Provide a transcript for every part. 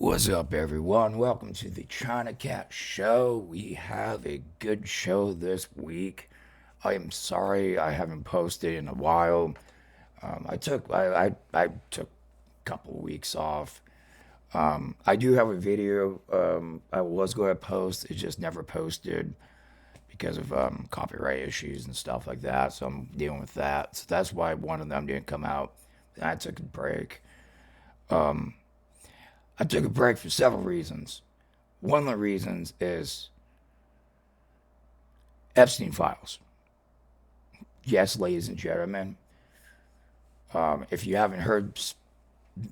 What's up, everyone? Welcome to the China Cat Show. We have a good show this week. I am sorry I haven't posted in a while. I took a couple of weeks off. I do have a video I was going to post. It just never posted because of copyright issues and stuff like that. So I'm dealing with that. So that's why one of them didn't come out. And I took a break. I took a break for several reasons. One of the reasons is Epstein files. Yes, ladies and gentlemen, if you haven't heard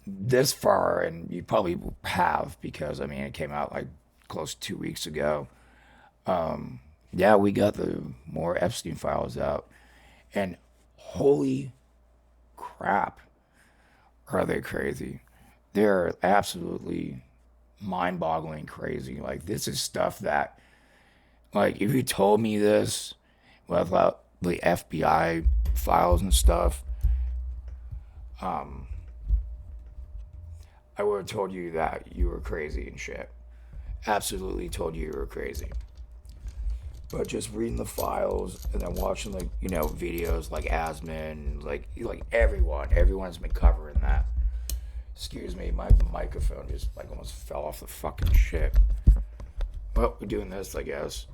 this far, and you probably have because I mean it came out like close to 2 weeks ago. Yeah, we got the more Epstein files out, and holy crap, are they crazy? They're absolutely mind-boggling crazy. Like this is stuff that, like, if you told me this without the FBI files and stuff, I would have told you that you were crazy and shit. Absolutely told you were crazy. But just reading the files and then watching videos like Asman, like everyone's been covering that. Excuse me, my microphone just like almost fell off the fucking shit. Well, we're doing this, I guess.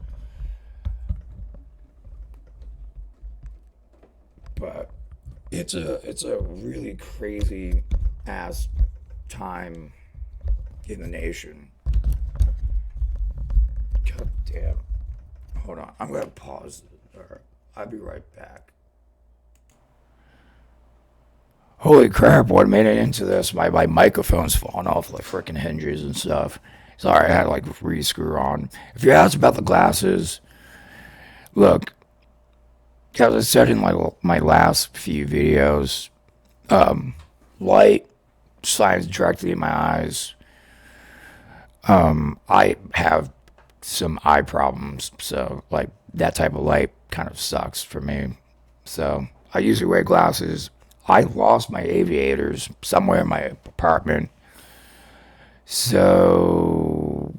But it's a really crazy ass time in the nation. God damn. Hold on, I'm gonna pause. I'll be right back. Holy crap, 1 minute into this, my microphone's falling off like freaking hinges and stuff. Sorry, I had to like re-screw on. If you asked about the glasses, look, as I said in my last few videos, light shines directly in my eyes. I have some eye problems, so like that type of light kind of sucks for me. So I usually wear glasses. I lost my aviators somewhere in my apartment. So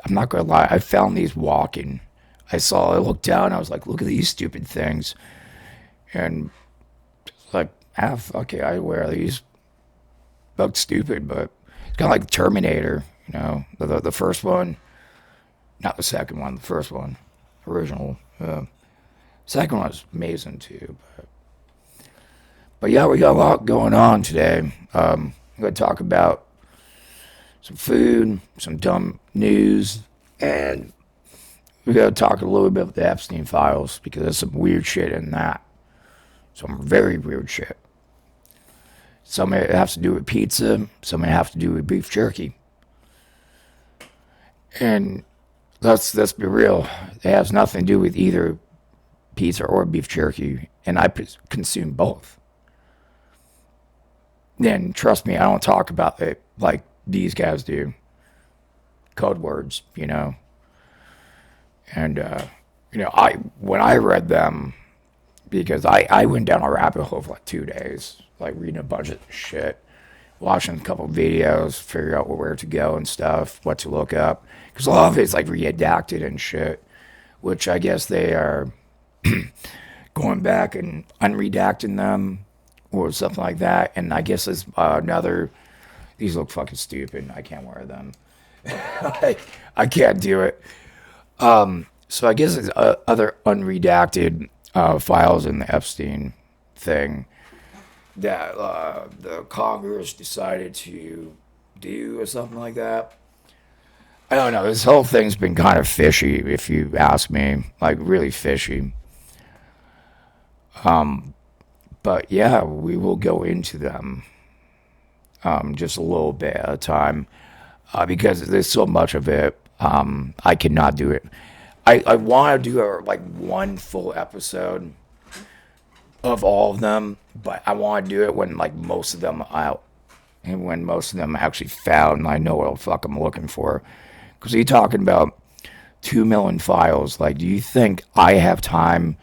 I'm not gonna lie, I found these walking. I looked down, I was like, look at these stupid things. And like, fuck it, I wear these. Look stupid, but it's kind of like Terminator, the first one. Not the second one, the first one. Original. Second one was amazing too. But yeah, we got a lot going on today. I'm going to talk about some food, some dumb news, and we got to talk a little bit about the Epstein files because there's some weird shit in that. Some very weird shit. Some of it has to do with pizza, some of it has to do with beef jerky. And let's be real, it has nothing to do with either pizza or beef jerky, and I consume both. Then trust me, I don't talk about it like these guys do. Code words, And I when I read them, because I went down a rabbit hole for like 2 days, like reading a bunch of shit, watching a couple videos, figure out where to go and stuff, what to look up, because a lot of it's like redacted and shit, which I guess they are going back and unredacting them or something like that. And I guess it's these look fucking stupid. I can't wear them. I can't do it. So I guess it's other unredacted files in the Epstein thing that the Congress decided to do or something like that. I don't know. This whole thing's been kind of fishy, if you ask me. Like, really fishy. But yeah, we will go into them just a little bit at a time because there's so much of it. I cannot do it. I want to do one full episode of all of them, but I want to do it when like most of them are out and when most of them are actually found and I know what the fuck I'm looking for. Because you're talking about 2 million files. Like, do you think I have time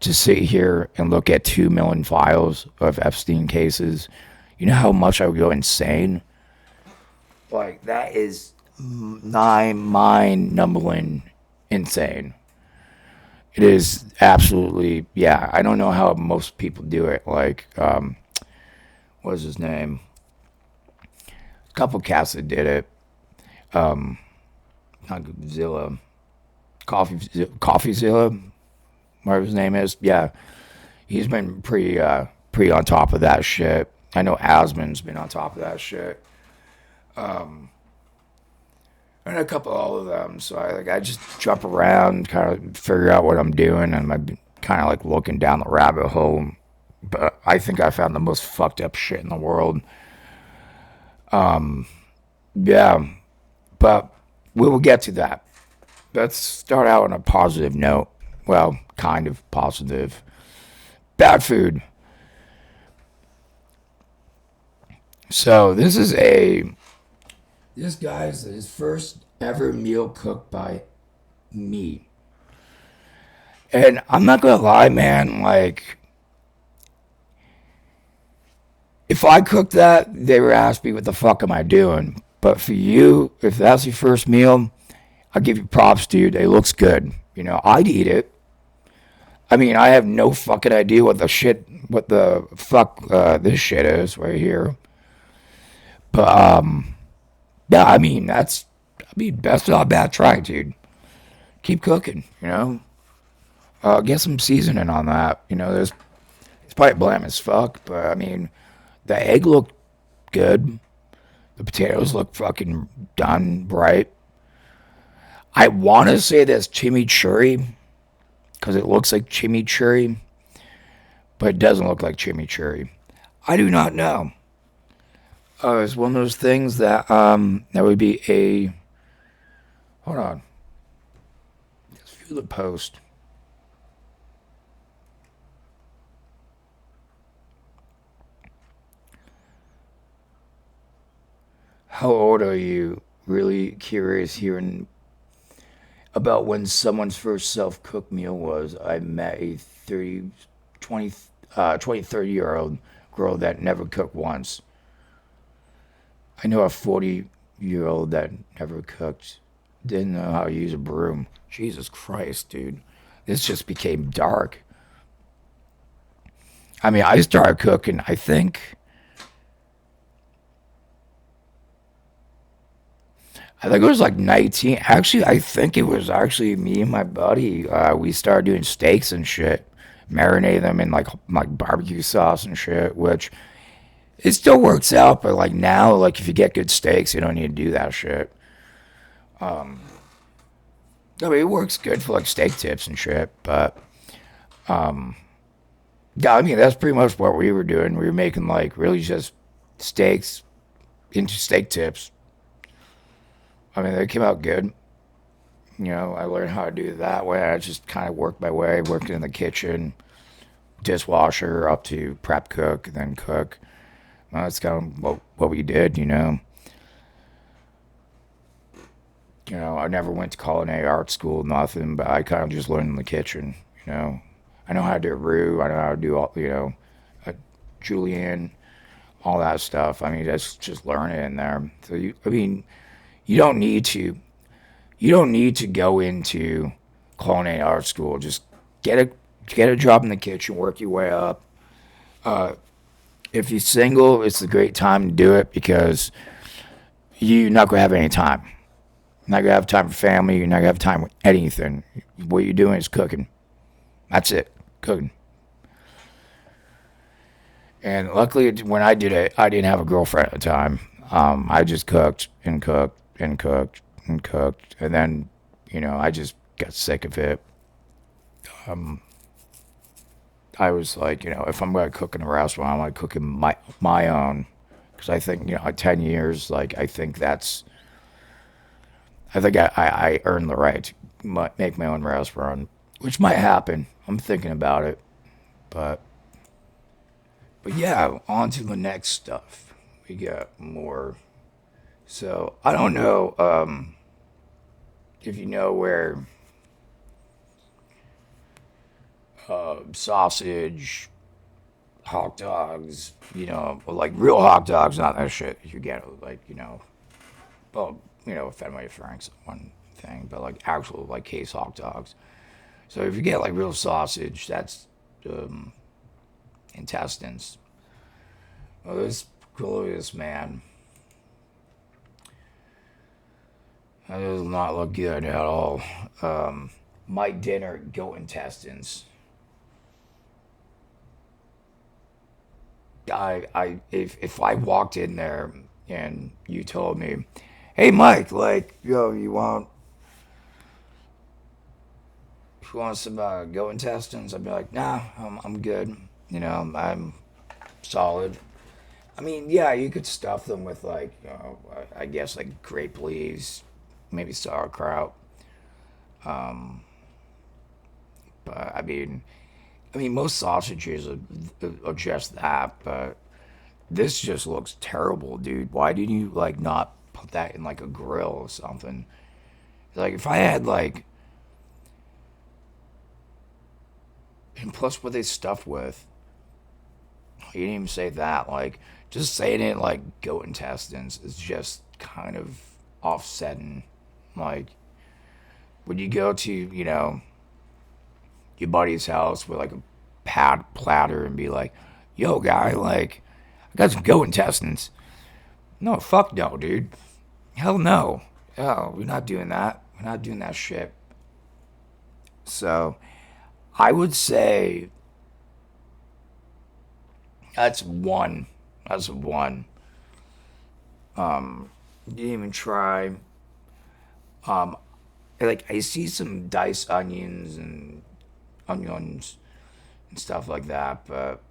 to sit here and look at 2 million files of Epstein cases? You know how much I would go insane? Like, that is mind numbing insane. It is absolutely, yeah. I don't know how most people do it. Like, what's his name? A couple cats that did it. Not Zilla. Coffeezilla, whatever his name is. Yeah, he's been pretty on top of that shit. I know Asman's been on top of that shit. And a couple all of them. So I just jump around, kind of figure out what I'm doing, and I'm kind of like looking down the rabbit hole. But I think I found the most fucked up shit in the world. Yeah, but we will get to that. Let's start out on a positive note. Well, kind of positive. Bad food. So this guy's his first ever meal cooked by me. And I'm not gonna lie, man, like if I cooked that, they would ask me what the fuck am I doing? But for you, if that's your first meal, I'll give you props, dude. It looks good. You know, I'd eat it. I mean, I have no fucking idea what the fuck this shit is right here. But yeah, I mean, best not bad try, dude. Keep cooking, you know. Get some seasoning on that. You know, it's probably bland as fuck, but I mean, the egg looked good. The potatoes look fucking done right. I want to say that's chimichurri because it looks like chimichurri, but it doesn't look like chimichurri. I do not know. It's one of those things that would be a. Hold on. Let's view the post. How old are you? Really curious hearing about when someone's first self-cooked meal was. I met a 30 year old girl that never cooked once. I know a 40-year old that never cooked. Didn't know how to use a broom. Jesus Christ, dude. This just became dark. I mean, I started cooking, I think it was like 19. Actually, I think it was actually me and my buddy. We started doing steaks and shit, marinate them in like barbecue sauce and shit, which it still works out. But like now, like if you get good steaks, you don't need to do that shit. I mean, it works good for like steak tips and shit. But yeah, I mean that's pretty much what we were doing. We were making like really just steaks into steak tips. I mean, they came out good. You know, I learned how to do it that way. I just kind of worked my way, worked in the kitchen, dishwasher, up to prep cook, then cook. That's kind of what we did, you know. You know, I never went to culinary art school, nothing, but I kind of just learned in the kitchen, you know. I know how to do roux. I know how to do all, you know, a julienne, all that stuff. I mean, that's just learning in there. So I mean, you don't need to you don't need to go into culinary art school. Just get a job in the kitchen, work your way up. If you're single, it's a great time to do it because you're not gonna have any time. You're not gonna have time for family. You're not gonna have time with anything. What you're doing is cooking. That's it, cooking. And luckily, when I did it, I didn't have a girlfriend at the time. I just cooked and cooked and cooked and cooked, and then, you know, I just got sick of it. I was like, you know, if I'm gonna cook in a restaurant, I want to cook in my own, because I think, you know, at 10 years, like I think I earned the right to make my own restaurant, which might happen. I'm thinking about it, but yeah, on to the next stuff. We got more. So I don't know if you know where sausage, hot dogs, you know, like real hot dogs, not that shit you get, like, you know, well, Fenway Frank's one thing, but like actual like case hot dogs. So if you get like real sausage, that's um, intestines. Well, this glorious man, that does not look good at all. My dinner, goat intestines. If I walked in there and you told me, "Hey, Mike, like, you want some goat intestines?" I'd be like, "Nah, I'm good. I'm solid." I mean, yeah, you could stuff them with like, I guess like grape leaves, maybe sauerkraut. But I mean, most sausages are just that. But this just looks terrible, dude. Why didn't you like not put that in like a grill or something? Like if I had like, and plus what they stuffed with, you didn't even say that. Like just saying it like goat intestines is just kind of offsetting. Like when you go to your buddy's house with like a pad platter and be like, "Yo, guy, like I got some goat intestines." No, fuck no, dude. Hell no. Oh, we're not doing that. We're not doing that shit. So I would say that's one. That's one. You didn't even try. Like I see some diced onions and stuff like that, but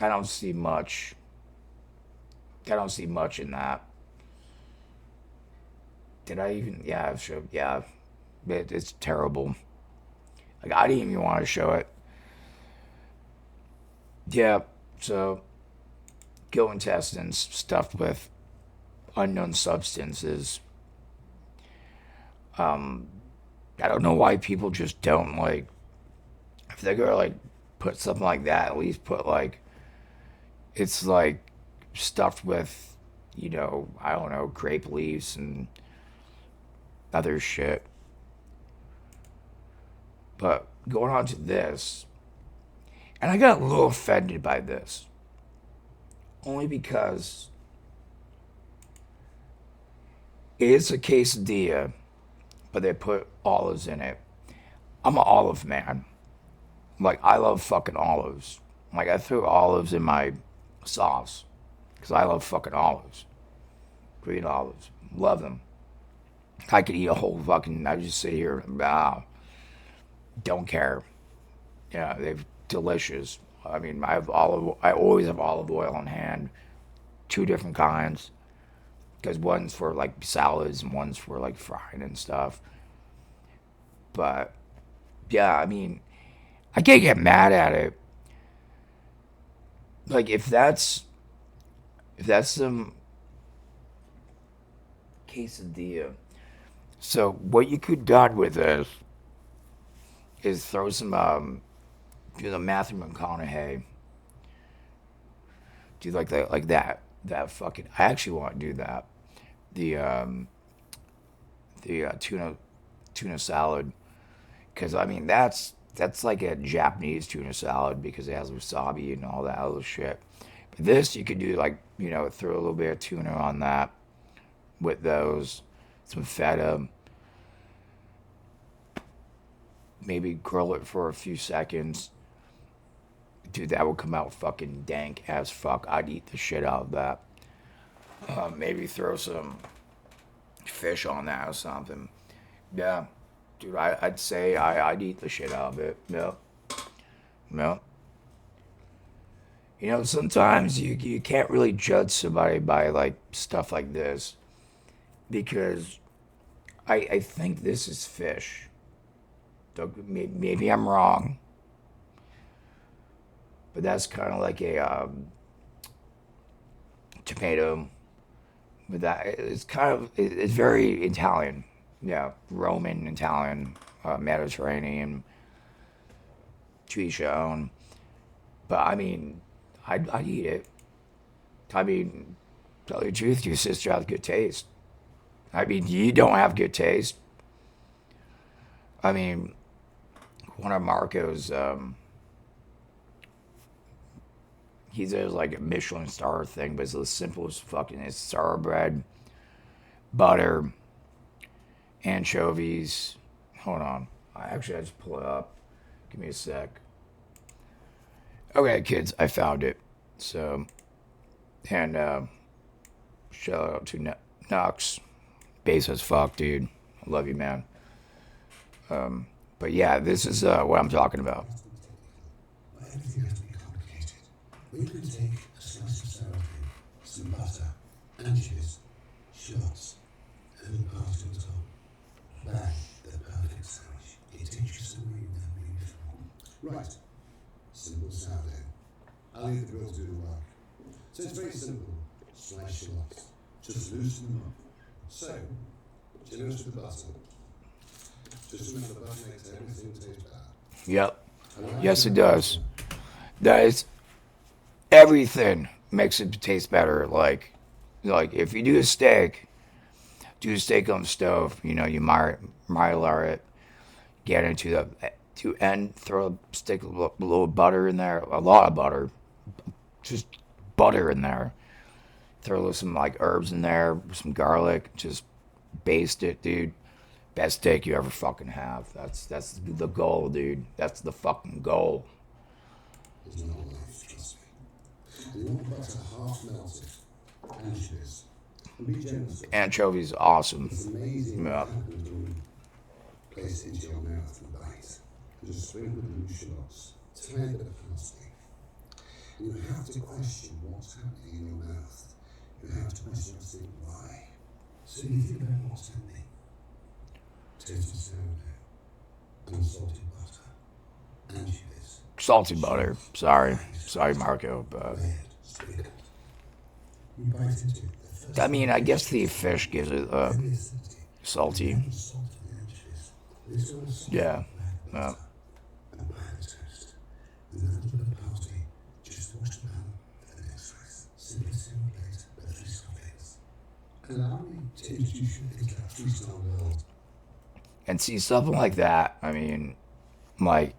I don't see much. I don't see much in that. Did I even? Yeah, sure. Yeah, it's terrible. Like I didn't even want to show it. Yeah. So goat intestines stuffed with unknown substances. I don't know why people just don't like. If they're gonna like put something like that, at least put like it's like stuffed with, I don't know, grape leaves and other shit. But going on to this, and I got a little offended by this, only because it's a quesadilla, but they put olives in it. I'm an olive man. Like, I love fucking olives. Like, I threw olives in my sauce because I love fucking olives. Green olives. Love them. I could eat a whole fucking, I just sit here and, wow, don't care. Yeah, they're delicious. I mean, I always have olive oil on hand, two different kinds, because one's for like salads and one's for like frying and stuff. But yeah, I mean, I can't get mad at it. Like if that's some quesadilla. So what you could done with this is throw some Matthew McConaughey, do like that fucking. I actually want to do that. The tuna salad, because I mean that's like a Japanese tuna salad because it has wasabi and all that other shit. But this you could do like throw a little bit of tuna on that with those, some feta, maybe grill it for a few seconds. Dude, that would come out fucking dank as fuck. I'd eat the shit out of that. Maybe throw some fish on that or something. Yeah, dude, I'd say I'd eat the shit out of it. Yeah, yeah. Sometimes you can't really judge somebody by like stuff like this because I think this is fish. Maybe I'm wrong, but that's kind of like a tomato. But that it's kind of it's very Italian. Yeah, Roman, Italian, Mediterranean, to each their own. But I mean, I'd eat it. I mean, tell you the truth, your sister has good taste. I mean, you don't have good taste. I mean, one of Marco's, he does like a Michelin star thing, but it's the simplest fucking. It's sour bread, butter, anchovies. Hold on. I just pull it up. Give me a sec. Okay, kids, I found it. So, and shout out to Knox. Bass as fuck, dude. I love you, man. But yeah, this is what I'm talking about. But everything has to be complicated. We can take a slice of sour cream, some butter, anchovies, shallots, and a little parsley on top. Bang, the perfect sandwich. It takes you somewhere you've never been before. Right. Simple sourdough. I'll leave the grill to do the work. So it's very simple. Slice shallots. Just loosen them up. So, generous with butter. Just remember butter makes everything taste better. Yep. Yes, it does. That is everything makes it taste better. Like if you do a steak on the stove. You know, you mylar it, get into the to end, throw a stick a little butter in there, a lot of butter, just butter in there. Throw some like herbs in there, some garlic, just baste it, dude. Best steak you ever fucking have. That's the goal, dude. That's the fucking goal. It's not life, trust me. You want butter half melted. Anchovies. And be generous. Anchovies, awesome. It's amazing Yeah. what happens when you place it into your mouth and bite. And just sprinkle the blue shallots. Tiny bit of parsley. You have to question what's happening in your mouth. You have to question yourself why. So you think about what's happening. Toasted sourdough, unsalted butter, anchovies, Salty butter. Sorry, Marco. But bread, sprinkled. You bite into it. The first I mean, I guess the fish gives it heavy acidity. salty. And the salt of the anchovies. This all salt Yeah. and butter and pan toast. With a little bit of parsley, just wash the pan for the next slice. Simply sit on a plate, but 3 scoffings. Allow me to introduce you into that freestyle world. And see something like that. I mean, like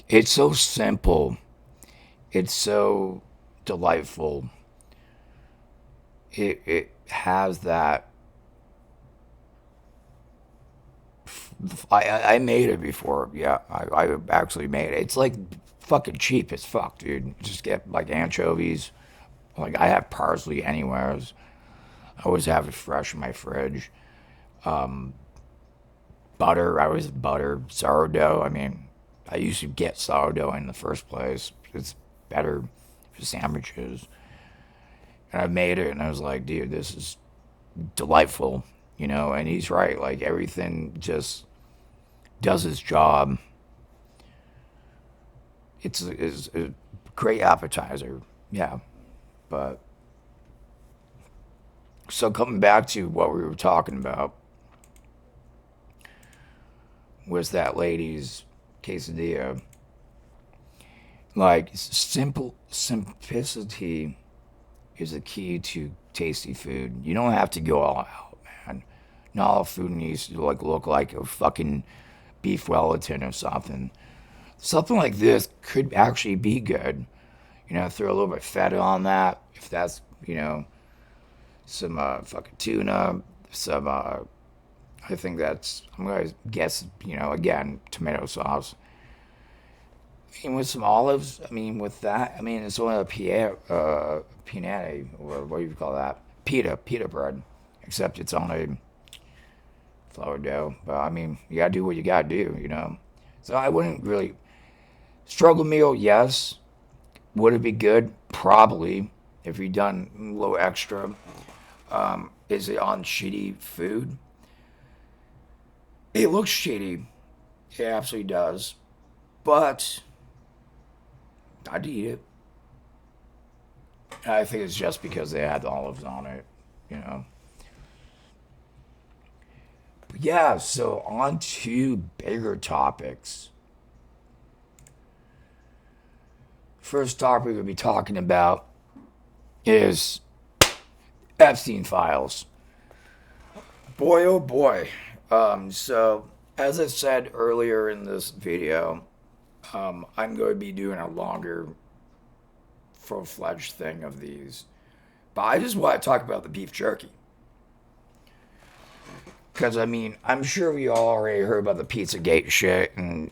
it's so simple. It's so delightful. It has that. I made it before. Yeah, I actually made it. It's like fucking cheap as fuck, dude. Just get like anchovies. Like I have parsley anywheres. I always have it fresh in my fridge. Butter. I always butter. Sourdough. I mean, I used to get sourdough in the first place. It's better for sandwiches. And I made it, and I was like, dude, this is delightful, you know. And he's right. Like everything just does its job. It's a great appetizer, yeah. But so coming back to what we were talking about was that lady's quesadilla. Like simplicity is the key to tasty food. You don't have to go all out, man. Not all food needs to like look like a fucking beef Wellington or something. Something like this could actually be good. You know, throw a little bit of feta on that. If that's, you know, some fucking tuna, some, I think that's, I'm going to guess, you know, again, tomato sauce. I mean, with some olives, I mean, with that, I mean, it's only a pinata, or what do you call that? Pita bread. Except it's on a flour dough. But, I mean, you got to do what you got to do, you know? So I wouldn't really, struggle meal, yes. Would it be good? Probably. If you've done a little extra. Is it on shitty food? It looks shitty. It absolutely does. But I'd eat it. I think it's just because they had olives on it, you know. But yeah, so on to bigger topics. First topic we'll be talking about is Epstein files. Boy, oh boy. So, as I said earlier in this video, I'm going to be doing a longer, full-fledged thing of these. But I just want to talk about the beef jerky. Because, I mean, I'm sure we all already heard about the Pizzagate shit and,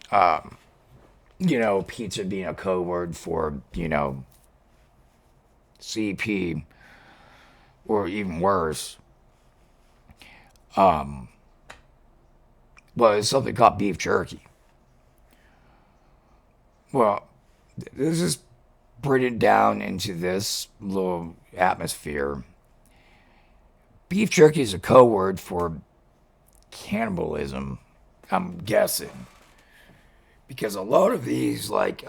pizza being a code word for, CP or even worse. But it's something called beef jerky. Well, this is bring it down into this little atmosphere. Beef jerky is a code word for cannibalism, I'm guessing. Because a lot of these, like,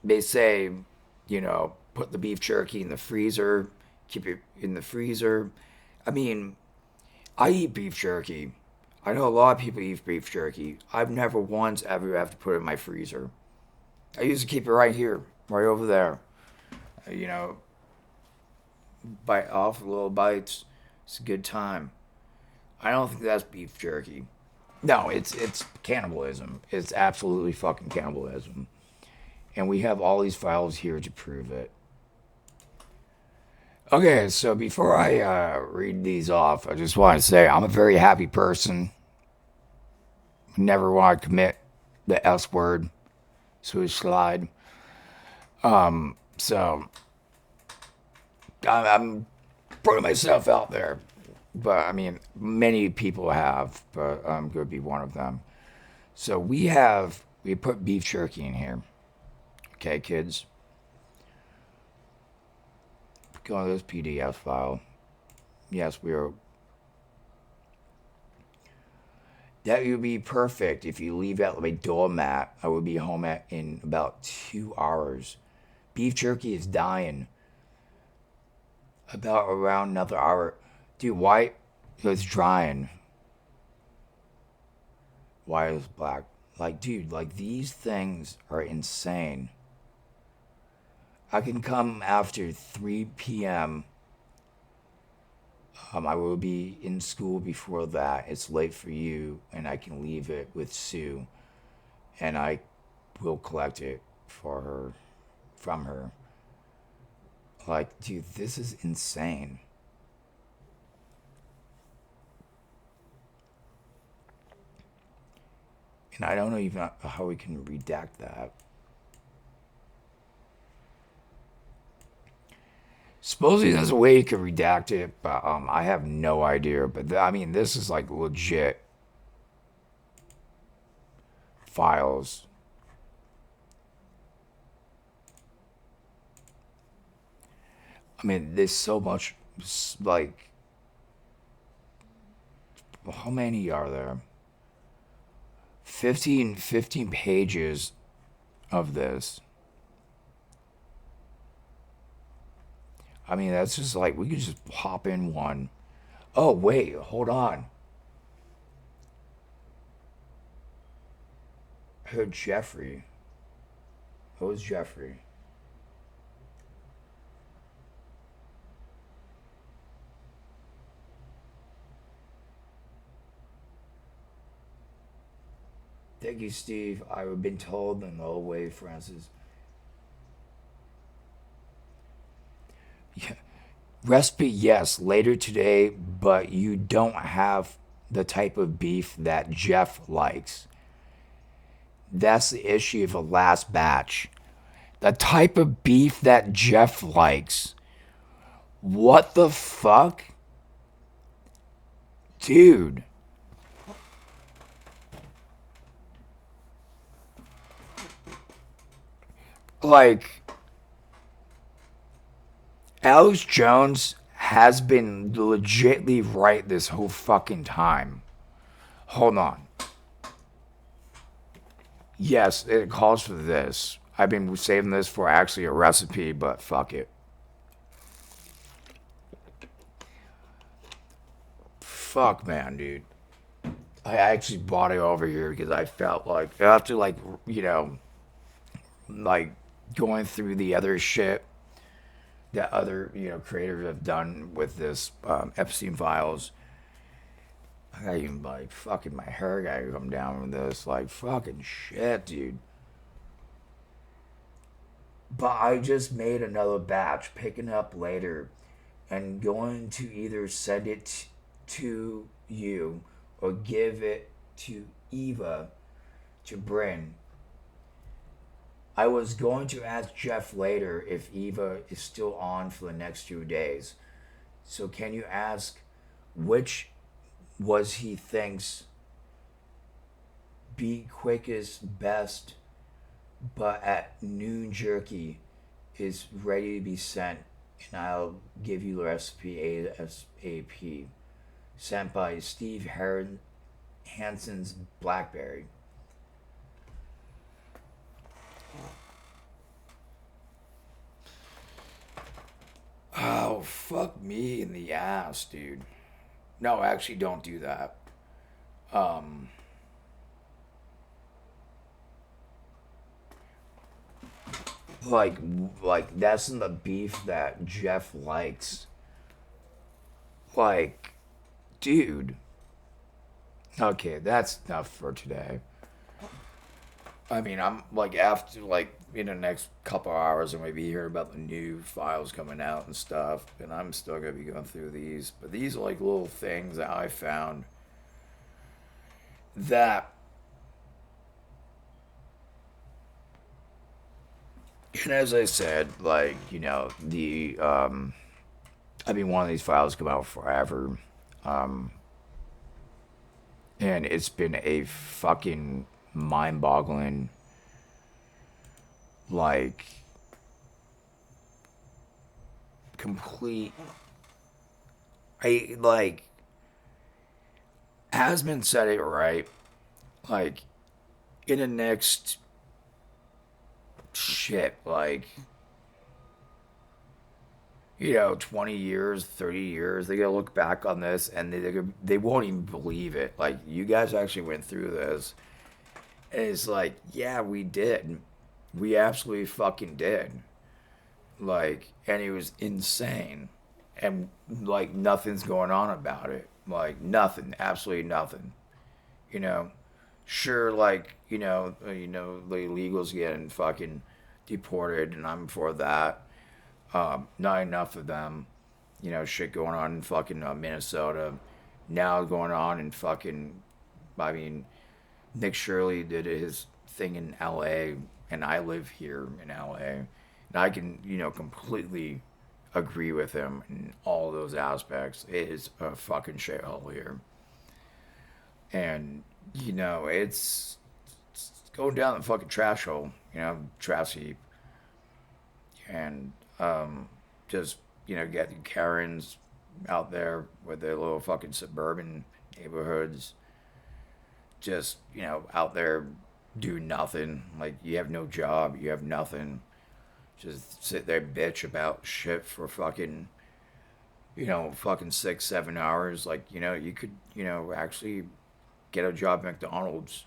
they say, put the beef jerky in the freezer, keep it in the freezer. I mean, I eat beef jerky. I know a lot of people eat beef jerky. I've never once ever have to put it in my freezer. I used to keep it right here, right over there. You know, bite off little bites. It's a good time. I don't think that's beef jerky. No, it's cannibalism. It's absolutely fucking cannibalism. And we have all these files here to prove it. Okay, so before I read these off, I just want to say I'm a very happy person. Never want to commit the S word, suicide. So I'm putting myself out there, but I mean, many people have, but I'm going to be one of them. So we put beef jerky in here. Okay, kids. Go to this PDF file. Yes, we are. That would be perfect if you leave out my doormat. I would be home in about 2 hours. Beef jerky is dying. About around another hour. Dude, why? It's drying. Why is black? Like, dude, like these things are insane. I can come after 3 p.m. I will be in school before that. It's late for you, and I can leave it with Sue, and I will collect it for her, from her. Like, dude, this is insane. And I don't know even how we can redact that. Supposedly there's a way you can redact it, but I have no idea. But I mean, this is like legit files. I mean, there's so much, like, how many are there? 15 pages of this. I mean, that's just like, we could just hop in one. Oh, wait, hold on. I heard Jeffrey. Who's Jeffrey? Thank you, Steve. I've been told in no way, Francis. Yeah. Recipe, yes, later today, but you don't have the type of beef that Jeff likes. That's the issue of the last batch. The type of beef that Jeff likes. What the fuck? Dude. Like, Alex Jones has been legitly right this whole fucking time. Hold on. Yes, it calls for this. I've been saving this for actually a recipe, but fuck it. Fuck, man, dude. I actually bought it over here because I felt like after, like, like going through the other shit that other creators have done with this Epstein files. I got even like fucking my hair gotta come down with this. Like fucking shit, dude. But I just made another batch, picking up later, and going to either send it to you or give it to Eva to bring. I was going to ask Jeff later if Eva is still on for the next 2 days. So can you ask which was he thinks be quickest, best, but at noon jerky is ready to be sent, and I'll give you the recipe ASAP. Sent by Steve Hansen's Blackberry. Oh, fuck me in the ass, dude. No, actually, don't do that. Um, like, like that's the beef that Jeff likes. Like, dude. Okay, that's enough for today. I mean, I'm like after like in the next couple hours, I'm gonna be hearing about the new files coming out and stuff, and I'm still gonna be going through these. But these are like little things that I found that, and as I said, like the I mean, one of these files come out forever, um, and it's been a fucking mind-boggling like complete. I like Hasman said it right. Like in the next shit, like 20 years, 30 years, they gotta look back on this and they won't even believe it. Like you guys actually went through this, and it's like, yeah, we did. We absolutely fucking did. Like, and it was insane, and like nothing's going on about it. Like nothing, absolutely nothing. You know, sure, like the illegals getting fucking deported, and I'm for that. Not enough of them. Shit going on in fucking Minnesota. Now going on in fucking. I mean, Nick Shirley did his thing in L.A. and I live here in L.A. and I can completely agree with him in all those aspects. It is a fucking shithole here, and it's going down the fucking trash hole. Trash heap, and just get Karens out there with their little fucking suburban neighborhoods, just out there do nothing. Like you have no job, you have nothing. Just sit there bitch about shit for fucking fucking 6 7 hours. Like you could actually get a job at McDonald's.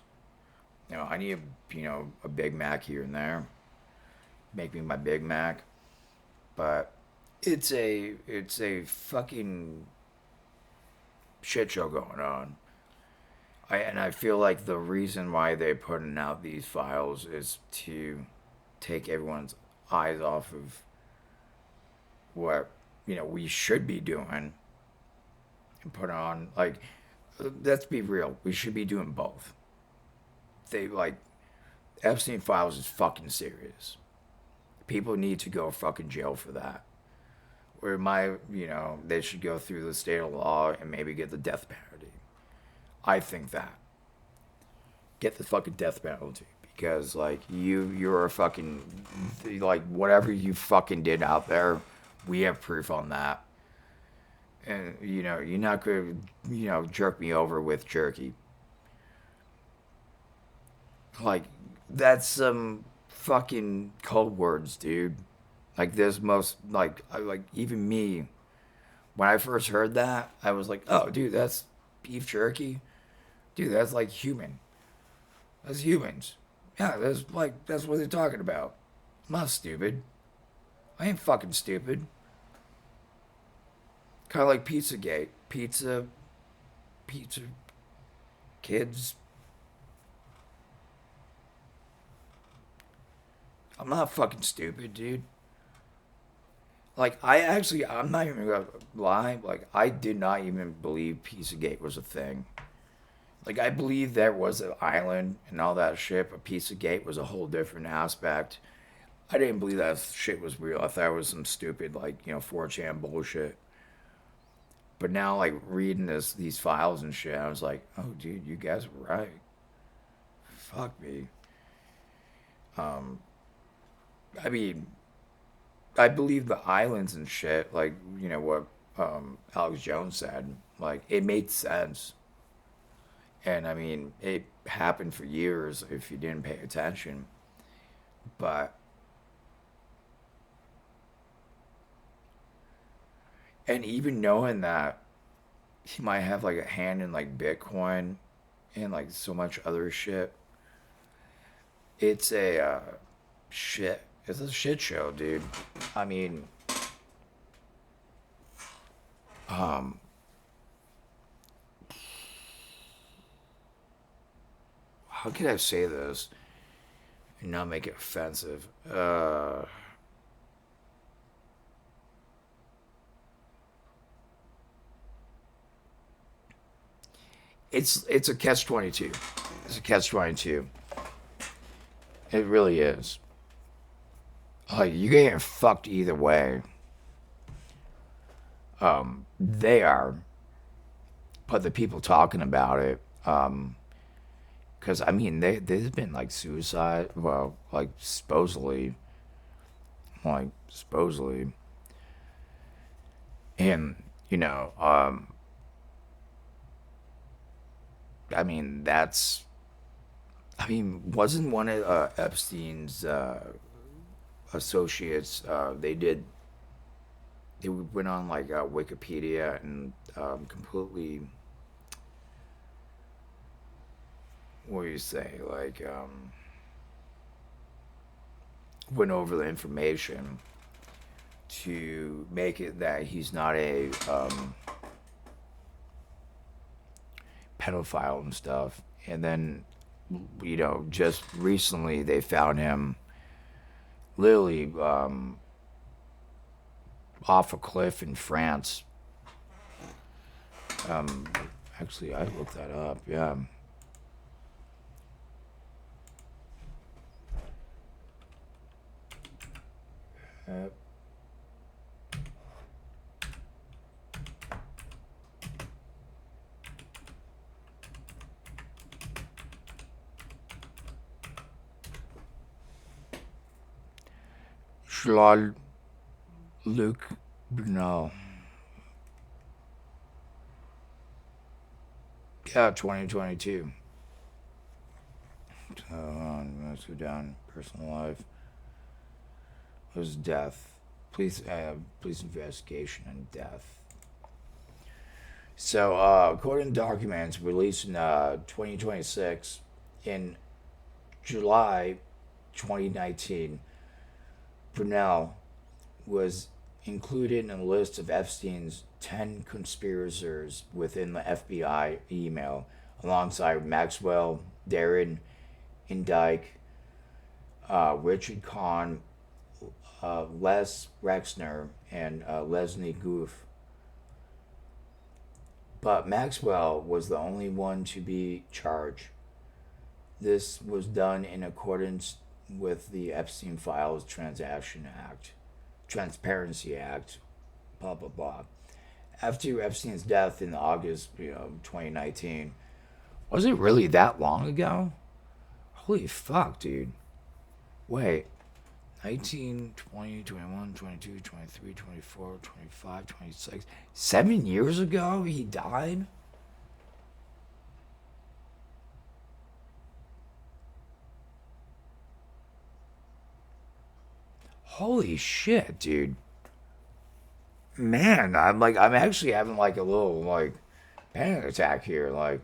I need a Big Mac here and there. Make me my Big Mac, but it's a fucking shit show going on. I feel like the reason why they're putting out these files is to take everyone's eyes off of what we should be doing and put on like let's be real, we should be doing both. They like Epstein files is fucking serious. People need to go fucking jail for that. Where they should go through the state of law and maybe get the death penalty. I think that get the fucking death penalty because like you're a fucking like whatever you fucking did out there, we have proof on that. And you're not gonna jerk me over with jerky. Like that's some fucking code words, dude. Like this most like even me when I first heard that, I was like, oh dude, that's beef jerky. Dude, that's like human. That's humans. Yeah, that's what they're talking about. I'm not stupid. I ain't fucking stupid. Kind of like Pizzagate. pizza kids. I'm not fucking stupid, dude. Like, I'm not even gonna lie. Like, I did not even believe Pizzagate was a thing. Like, I believe there was an island and all that shit, but Pizzagate was a whole different aspect. I didn't believe that shit was real. I thought it was some stupid, like, 4chan bullshit. But now, like, reading these files and shit, I was like, oh, dude, you guys were right. Fuck me. I mean, I believe the islands and shit, like, what Alex Jones said. Like, it made sense. And, I mean, it happened for years if you didn't pay attention. But, and even knowing that he might have, like, a hand in, like, Bitcoin and, like, so much other shit, it's a shit. It's a shit show, dude. I mean, um, how can I say this and not make it offensive? It's a catch 22. It's a catch 22. It really is. Like, you're getting fucked either way. They are, but the people talking about it, because I mean, there's been like suicide. Well, supposedly, and I mean wasn't one of Epstein's associates? They went on like Wikipedia and completely, what do you say, like went over the information to make it that he's not a pedophile and stuff. And then, just recently they found him literally off a cliff in France. Um, Actually, I looked that up. Yeah. Uh, Schlal Luc Brunel. Yeah, 2022. Let's go down. Personal life. Was death. Police investigation and death. So, according to documents released in 2026, in July 2019, Brunel was included in a list of Epstein's 10 conspirators within the FBI email, alongside Maxwell, Darren Indike, Richard Kahn, Les Rexner, and Leslie Goof. But Maxwell was the only one to be charged. This was done in accordance with the Epstein Files Transparency Act, blah blah blah. After Epstein's death in August, 2019, was it really that long ago? Holy fuck, dude. Wait, 19, 20, 21, 22, 23, 24, 25, 26. 7 years ago he died? Holy shit, dude. Man, I'm actually having like a little like panic attack here. Like,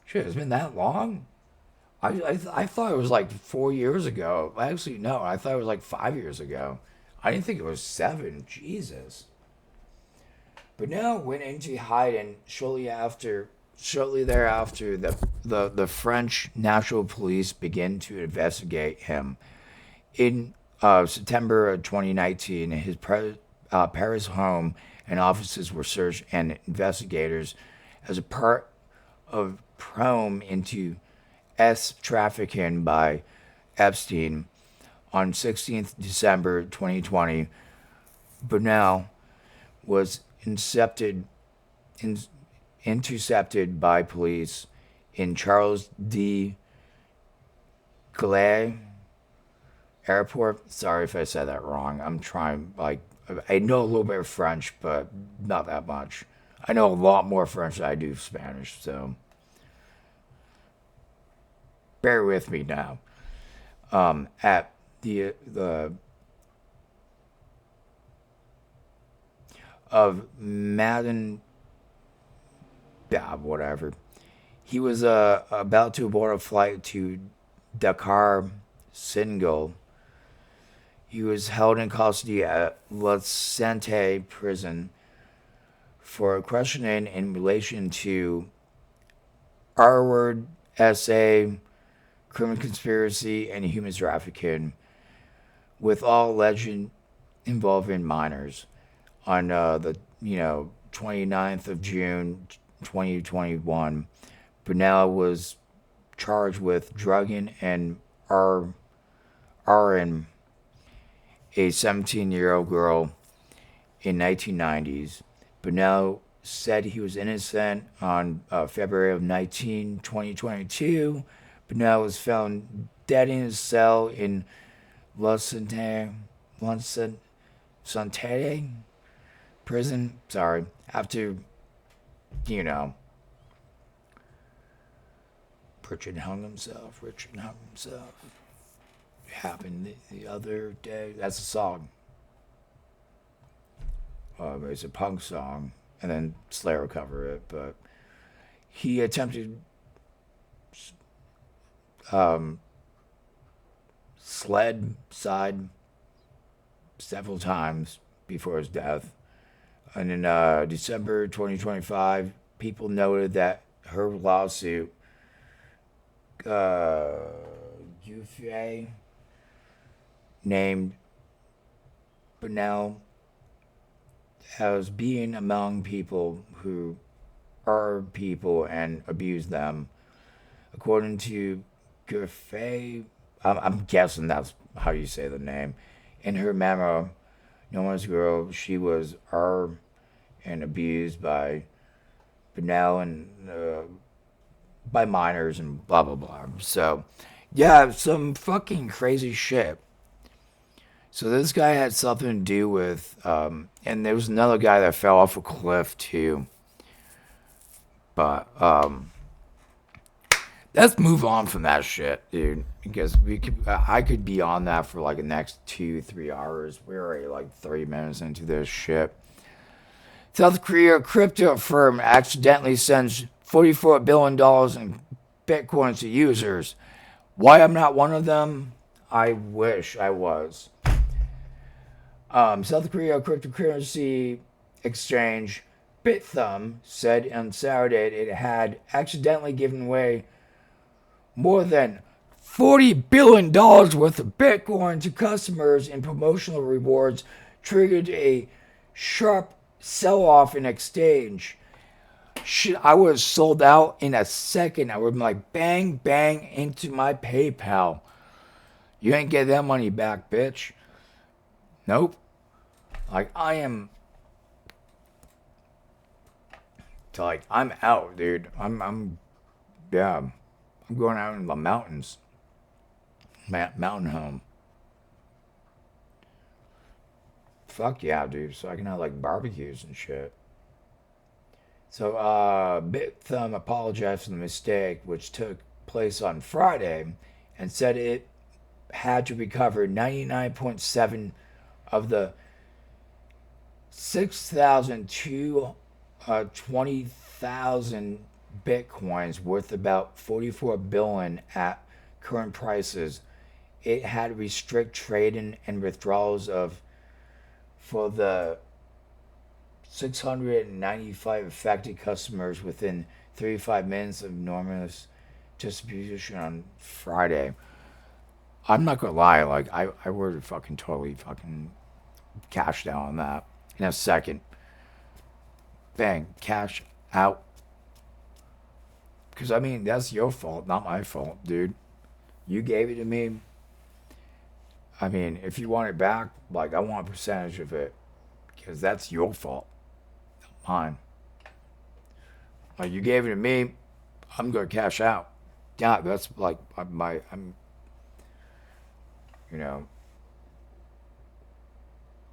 shit, it's been that long? I thought it was like 4 years ago. Actually, no, I thought it was like 5 years ago. I didn't think it was seven. Jesus. But now went into hiding shortly after Shortly thereafter, the French National Police began to investigate him. In September of 2019, his Paris home and offices were searched, and investigators, as a part of probe into trafficking by Epstein, on 16th December 2020, Bernal was in, intercepted by police in Charles de Gaulle Airport. Sorry if I said that wrong. I'm trying, like, I know a little bit of French, but not that much. I know a lot more French than I do Spanish, so bear with me now. At the of Madden, yeah, whatever. He was about to board a flight to Dakar, Senegal. He was held in custody at La Sante prison for questioning in relation to R-word, SA, criminal conspiracy, and human trafficking, with all alleged involving minors. On the 29th of June 2021, Brunel was charged with drugging and RN a 17-year-old girl in 1990s. Brunel said he was innocent on February of 2022. Brunel was found dead in his cell in La Santé prison. Sorry, after, you know, Richard hung himself. It happened the other day. That's a song. It's a punk song, and then Slayer will cover it. But he attempted um, sled side several times before his death. And in December 2025, people noted that her lawsuit, UFA, named Bernal as being among people who are people and abuse them. According to Guffey, I'm guessing that's how you say the name. In her memo, no one's girl, she was and abused by Bernal and by minors and blah blah blah. So, yeah, some fucking crazy shit. So this guy had something to do with, and there was another guy that fell off a cliff too. But let's move on from that shit, dude. Because I could be on that for like the next 2-3 hours. We're already like 30 minutes into this shit. South Korea crypto firm accidentally sends $44 billion in Bitcoin to users. Why I'm not one of them? I wish I was. South Korea cryptocurrency exchange Bithumb said on Saturday it had accidentally given away more than $40 billion worth of Bitcoin to customers in promotional rewards, triggered a sharp sell-off in exchange. Shit, I would have sold out in a second. I would have been like, bang, bang, into my PayPal. You ain't get that money back, bitch. Nope. Like, I'm out, dude. Yeah. I'm going out in the mountains. Mountain home. Fuck yeah, dude. So I can have like barbecues and shit. So, Bithumb apologized for the mistake, which took place on Friday, and said it had to recover 99.7 of the 20,000 Bitcoins worth about 44 billion at current prices. It had to restrict trading and withdrawals of for the 695 affected customers within 35 minutes of enormous distribution on Friday. I'm not gonna lie, like I would have fucking totally fucking cashed out on that in a second. Bang, cash out. Because I mean, that's your fault, not my fault, dude. You gave it to me. I mean, if you want it back, like I want a percentage of it, because that's your fault, not mine. Like you gave it to me, I'm gonna cash out. Yeah, that's like I'm, you know,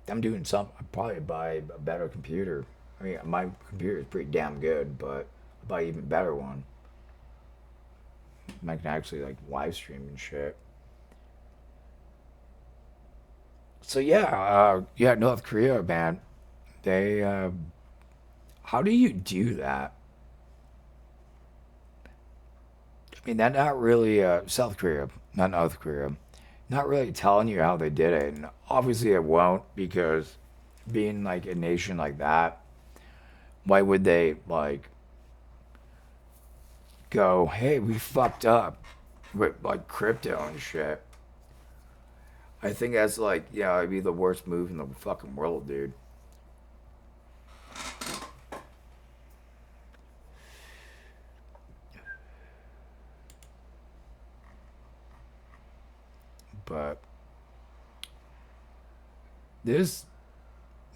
I'm doing something. I'd probably buy a better computer. I mean, my computer is pretty damn good, but I'd buy an even better one. I can actually like live stream and shit. So yeah, yeah, North Korea, man. They, how do you do that? I mean, they're not really South Korea, not North Korea, not really telling you how they did it, and obviously it won't because being like a nation like that, why would they like go, hey, we fucked up with like crypto and shit? I think that's like, yeah, it'd be the worst move in the fucking world, dude. But this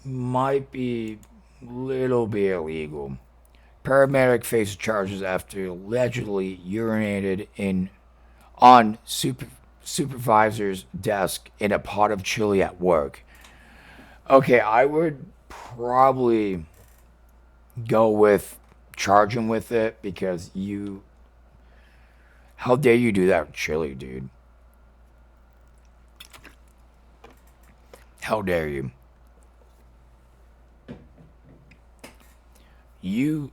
might be a little bit illegal. Paramedic faces charges after allegedly urinated in on supervisor's desk in a pot of chili at work. Okay, I would probably go with charge him with it because you. How dare you do that with chili, dude? How dare you? You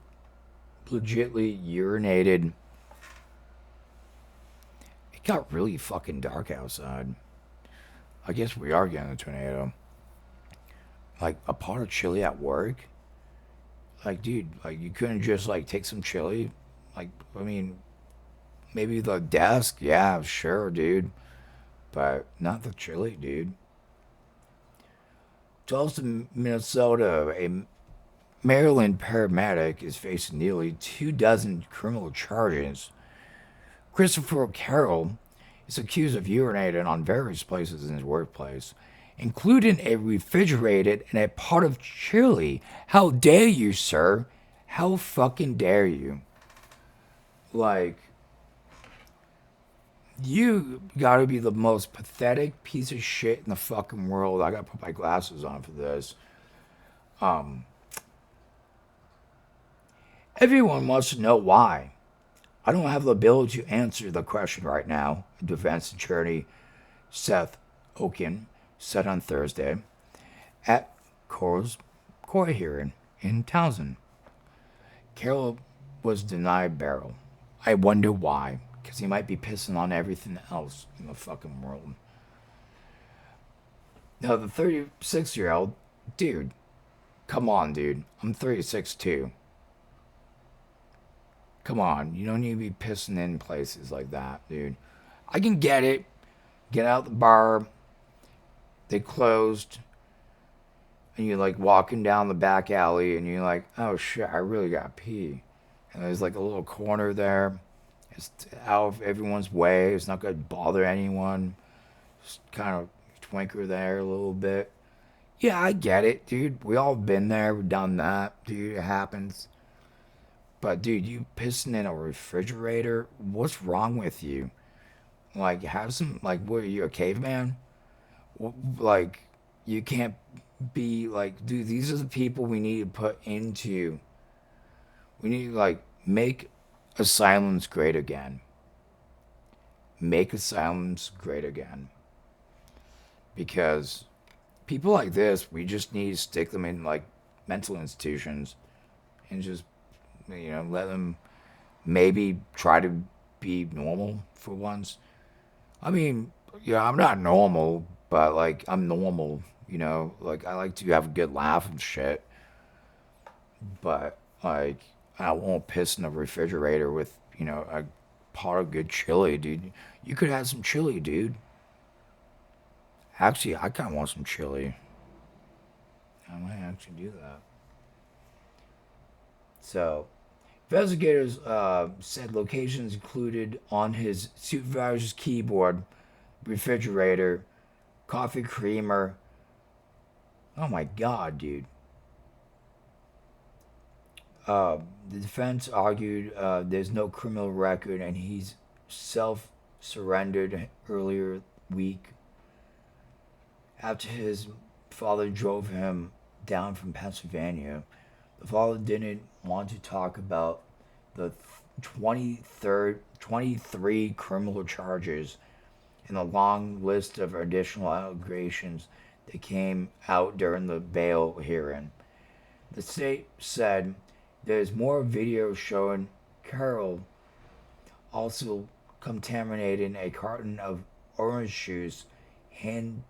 legitly urinated. It got really fucking dark outside. I guess we are getting a tornado. Like a pot of chili at work? Like, dude, like you couldn't just like take some chili? Like, I mean, maybe the desk, yeah, sure, dude. But not the chili, dude. Tulsa, Minnesota, a Maryland paramedic is facing nearly 2 dozen criminal charges. Christopher Carroll is accused of urinating on various places in his workplace, including a refrigerator and a pot of chili. How dare you, sir? How fucking dare you? Like, you gotta be the most pathetic piece of shit in the fucking world. I gotta put my glasses on for this. Um, Everyone wants to know why. I don't have the ability to answer the question right now, defense attorney Seth Oken said on Thursday at Cole's court hearing in Townsend. Carroll was denied bail. I wonder why, because he might be pissing on everything else in the fucking world. Now, the 36-year-old, dude, come on, dude. I'm 36 too. Come on, you don't need to be pissing in places like that, dude. I can get it. Get out the bar. They closed. And you're like walking down the back alley and you're like, oh shit, I really got to pee. And there's like a little corner there. It's out of everyone's way. It's not going to bother anyone. Just kind of twinker there a little bit. Yeah, I get it, dude. We all been there. We've done that, dude. It happens. But dude, you pissing in a refrigerator? What's wrong with you? Like, have some, like, what are you, a caveman? Like, you can't be like, dude, these are the people we need to put into. We need to, like, make asylums great again. Make asylums great again. Because people like this, we just need to stick them in, like, mental institutions and just, let them maybe try to be normal for once. I mean, yeah, I'm not normal, but like I'm normal, like I like to have a good laugh and shit. But like, I won't piss in the refrigerator with a pot of good chili, dude. You could have some chili, dude. Actually, I kind of want some chili. I might actually do that. So, investigators said locations included on his supervisor's keyboard, refrigerator, coffee creamer. Oh my god, dude. The defense argued there's no criminal record and he's self surrendered earlier week after his father drove him down from Pennsylvania. The father didn't want to talk about the 23 criminal charges and a long list of additional allegations that came out during the bail hearing. The state said there's more video showing Carroll also contaminating a carton of orange juice, hand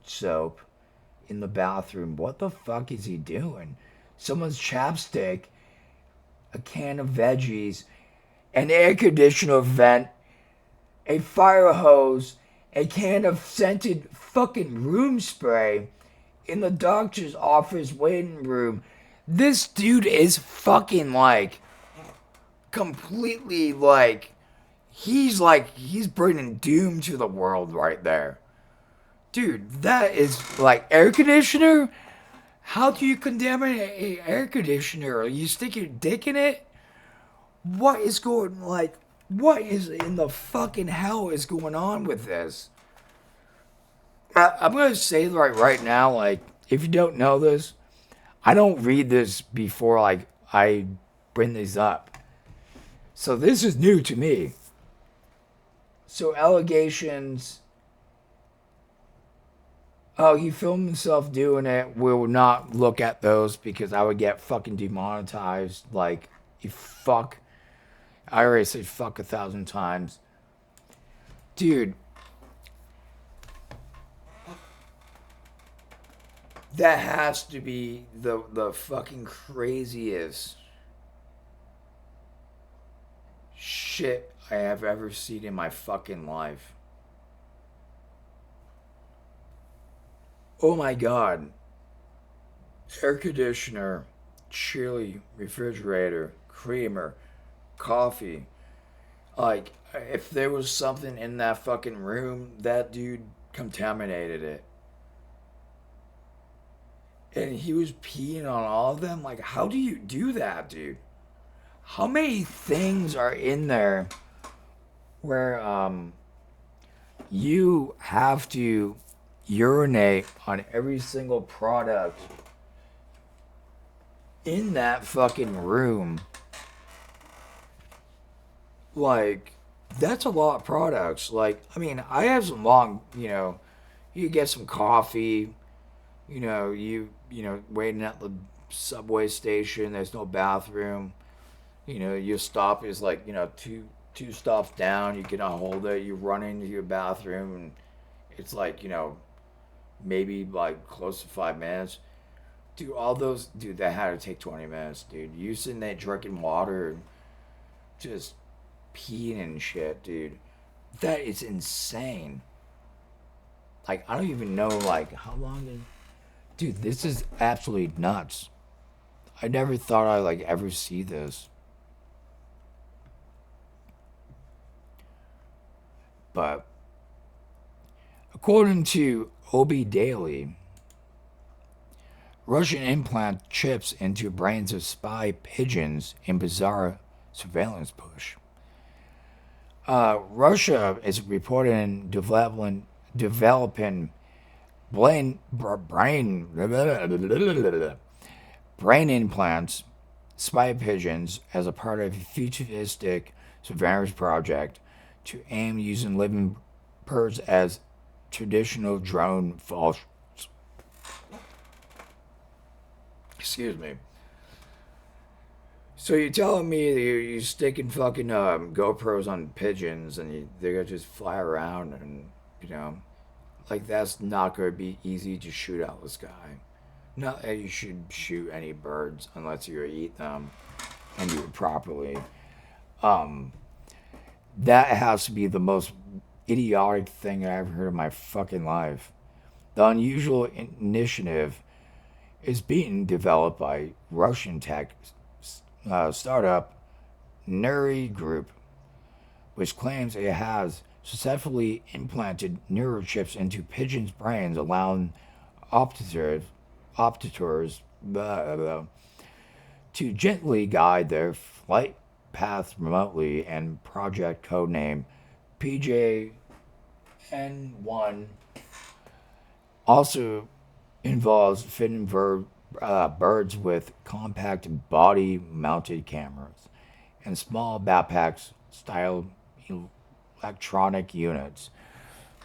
soap in the bathroom. What the fuck is he doing? Someone's chapstick, a can of veggies, an air conditioner vent, a fire hose, a can of scented fucking room spray in the doctor's office waiting room. This dude is fucking completely he's bringing doom to the world right there. Dude, that is air conditioner? How do you contaminate an air conditioner? You stick your dick in it? What is what is in the fucking hell is going on with this? I'm gonna say right now, if you don't know this, I don't read this before I bring these up. So this is new to me. So allegations. Oh, he filmed himself doing it. We will not look at those because I would get fucking demonetized. You fuck. I already said fuck 1,000 times. Dude. That has to be the fucking craziest shit I have ever seen in my fucking life. Oh my god. Air conditioner, chili, refrigerator, creamer, coffee. If there was something in that fucking room, that dude contaminated it. And he was peeing on all of them? How do you do that, dude? How many things are in there where you have to urinate on every single product in that fucking room? That's a lot of products. I have some you get some coffee, waiting at the subway station, there's no bathroom. Your stop is two stops down, you cannot hold it, you run into your bathroom and it's maybe close to 5 minutes. Dude, all those that had to take 20 minutes, dude. You sitting there drinking water and just peeing and shit, dude. That is insane. I don't even know how long is. Dude, this is absolutely nuts. I never thought I'd ever see this. But according to Obi Daily, Russian implant chips into brains of spy pigeons in bizarre surveillance push. Russia is reporting developing brain implants, spy pigeons, as a part of a futuristic surveillance project to aim using living birds as traditional drone false. Excuse me. So you're telling me that you're sticking fucking GoPros on pigeons and they're gonna just fly around and that's not gonna be easy to shoot out the sky. Not that you should shoot any birds unless you eat them and do it properly. Um, that has to be the most idiotic thing I ever heard in my fucking life. The unusual initiative is being developed by Russian tech startup Nuri Group, which claims it has successfully implanted neurochips into pigeons' brains, allowing optitors, optitors blah, blah, blah, to gently guide their flight paths remotely. And project codename PJN1 also involves fitting birds with compact body mounted cameras and small backpacks style electronic units.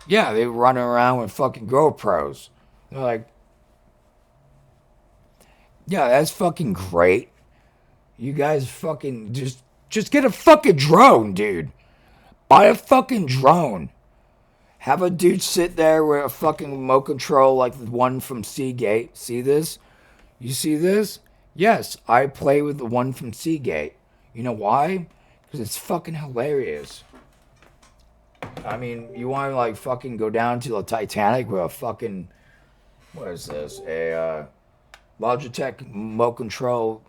Yeah, they run around with fucking GoPros. They're like, yeah, that's fucking great. You guys fucking just get a fucking drone, dude. Buy a fucking drone. Have a dude sit there with a fucking remote control like the one from Seagate. See this? You see this? Yes, I play with the one from Seagate. You know why? Because it's fucking hilarious. I mean, you want to like fucking go down to the Titanic with a fucking, what is this? A Logitech remote control,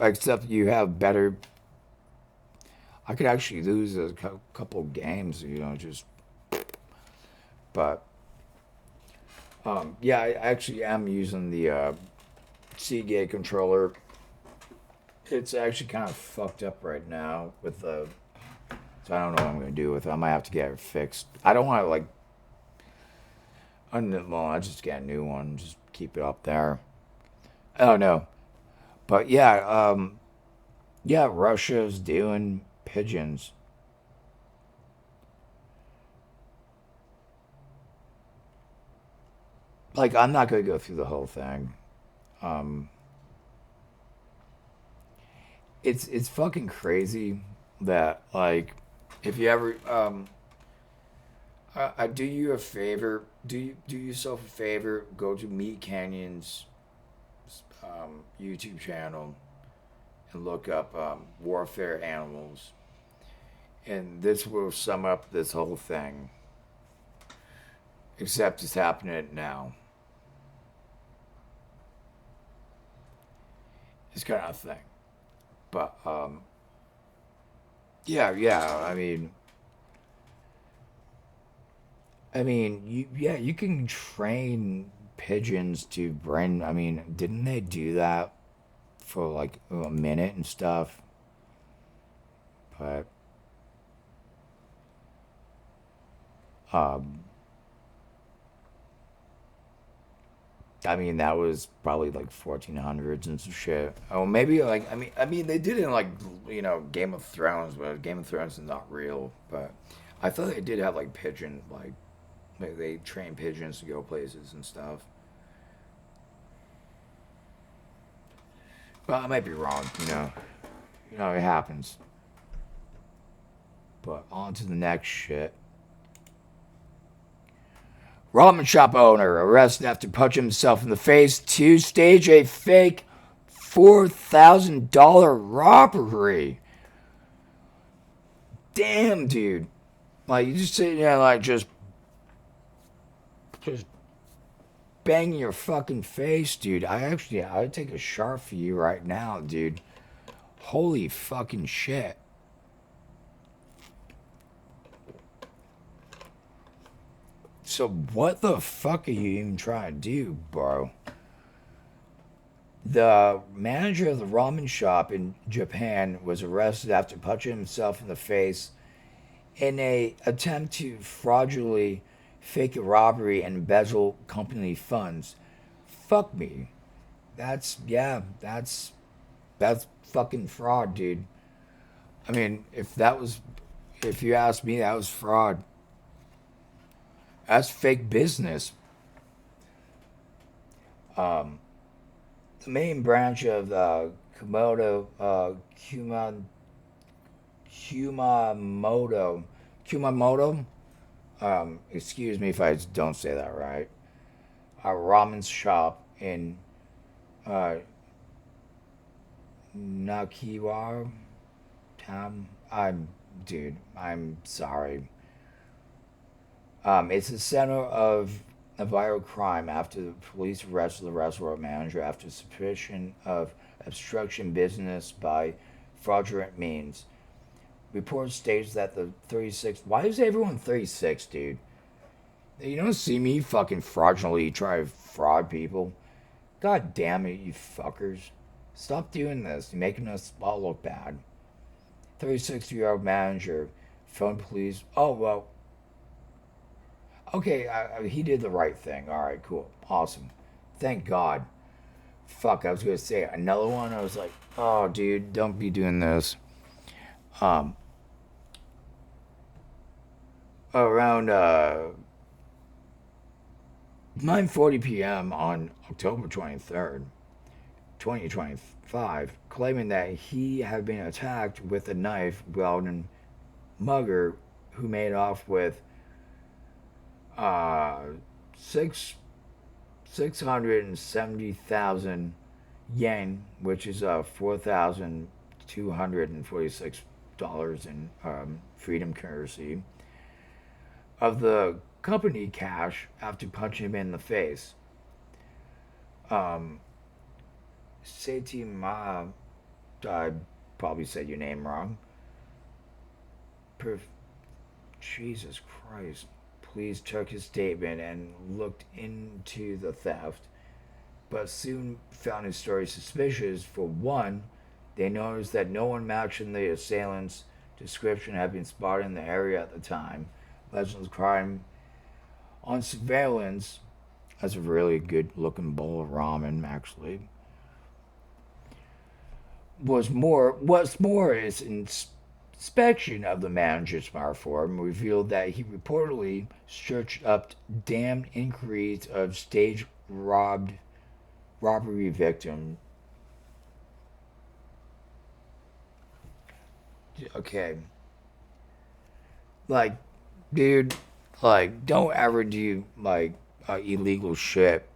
except you have better. I could actually lose a couple games, just. But yeah, I actually am using the Seagate controller. It's actually kind of fucked up right now with the. So I don't know what I'm gonna do with it. I might have to get it fixed. I don't want to like. Well, I just get a new one. Just keep it up there. I don't know, but yeah, yeah, Russia's doing pigeons. Like, I'm not gonna go through the whole thing. Um, it's fucking crazy that like, if you ever I do you a favor. Do yourself a favor? Go to Meat Canyon's YouTube channel and look up warfare animals, and this will sum up this whole thing. Except it's happening now. This kind of thing. But yeah, yeah. You can train pigeons to bring. I mean, didn't they do that for like a minute and stuff? But um, I mean, that was probably like 1400s and some shit. Oh, maybe like I mean, they did it in like Game of Thrones, but Game of Thrones is not real. But I thought they did have like pigeon like they train pigeons to go places and stuff. But I might be wrong. It happens. But on to the next shit. Ramen shop owner arrested after punching himself in the face to stage a fake $4,000 robbery. Damn, dude. Like, you just sitting there, like, just banging your fucking face, dude. I'd take a shot for you right now, dude. Holy fucking shit. So what the fuck are you even trying to do, bro? The manager of the ramen shop in Japan was arrested after punching himself in the face in a attempt to fraudulently fake a robbery and embezzle company funds. Fuck me. That's fucking fraud, dude. I mean, if you ask me, that was fraud. That's fake business. Um, the main branch of the Kumamoto, Kumamoto. Excuse me if I don't say that right. A ramen shop in uh, Nakiwa Tam. Dude, I'm sorry. It's the center of a viral crime after the police arrested the restaurant manager after suspicion of obstruction business by fraudulent means. Report states that the 36. Why is everyone 36, dude? You don't see me fucking fraudulently try to fraud people. God damn it, you fuckers. Stop doing this. You're making us all look bad. 36-year-old manager phoned police. Oh, well. Okay, he did the right thing. All right, cool. Awesome. Thank God. Fuck, I was going to say another one. I was like, oh, dude, don't be doing this. Um, Around 9:40 p.m. on October 23rd, 2025, claiming that he had been attacked with a knife, Weldon mugger who made off with uh, six 670,000 yen, which is $4,246 in freedom currency, of the company cash after punching him in the face. Um, Seti Ma, I probably said your name wrong. Per- Jesus Christ. Police took his statement and looked into the theft, but soon found his story suspicious. For one, they noticed that no one matching the assailant's description had been spotted in the area at the time. Legends crime on surveillance. That's a really good looking bowl of ramen, actually. What's more is inspection of the manager's smartphone revealed that he reportedly searched up damned inquiries of stage robbery victim. Okay, like, dude, like, don't ever do like illegal shit.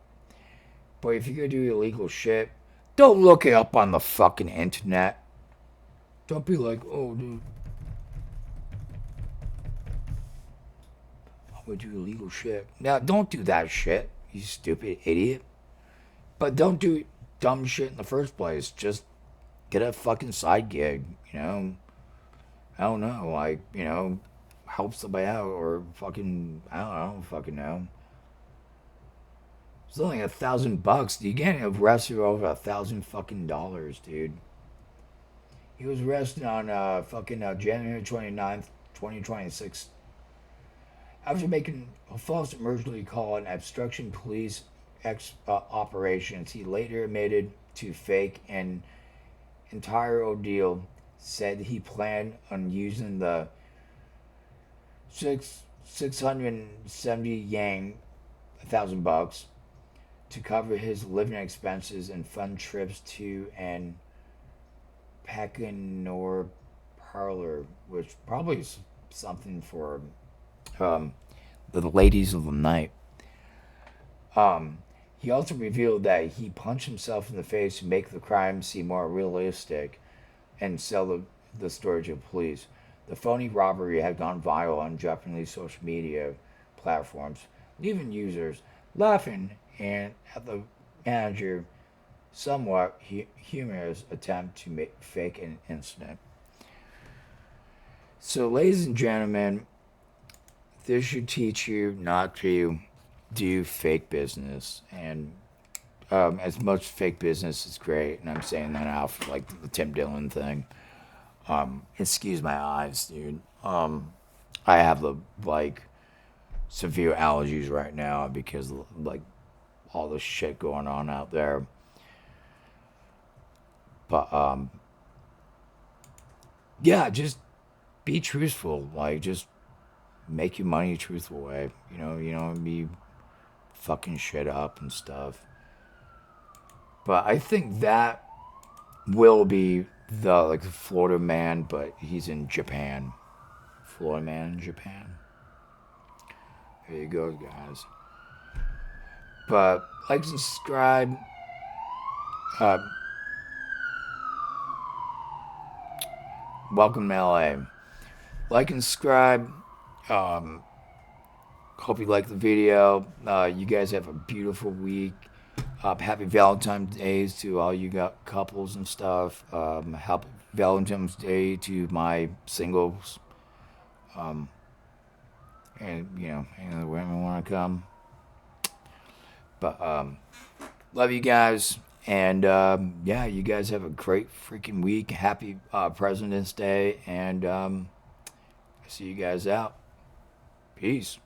But if you're gonna do illegal shit, don't look it up on the fucking internet. Don't be like, oh, dude, I'm gonna do illegal shit. Now, don't do that shit, you stupid idiot. But don't do dumb shit in the first place. Just get a fucking side gig, you know? I don't know, like, help somebody out or fucking, I don't fucking know. It's only $1,000. You get arrested for over $1,000 fucking, dude. He was arrested on fucking January 29th, 2026, after making a false emergency call and obstruction police operations. He later admitted to fake an entire ordeal, said he planned on using the 670 yen, $1,000, to cover his living expenses and fund trips to an Pakinor parlor, which probably is something for um, the ladies of the night. He also revealed that he punched himself in the face to make the crime seem more realistic and sell the story to police. The phony robbery had gone viral on Japanese social media platforms, leaving users laughing and at the manager somewhat humorous attempt to fake an incident. So, ladies and gentlemen, this should teach you not to do fake business. And as much fake business is great, and I'm saying that out for like the Tim Dillon thing. Excuse my eyes, dude. I have the like severe allergies right now because like all the shit going on out there. But yeah, just be truthful. Like just make your money a truthful way. Be fucking shit up and stuff. But I think that will be the like Florida man, but he's in Japan. Florida man in Japan. There you go, guys. But like, subscribe, Uh, welcome to LA. Like and subscribe. Um, Hope you like the video. You guys have a beautiful week. Happy Valentine's Day to all you got couples and stuff. Happy Valentine's Day to my singles. And, any other women want to come. But love you guys. And yeah, you guys have a great freaking week. Happy President's Day. And see you guys out. Peace.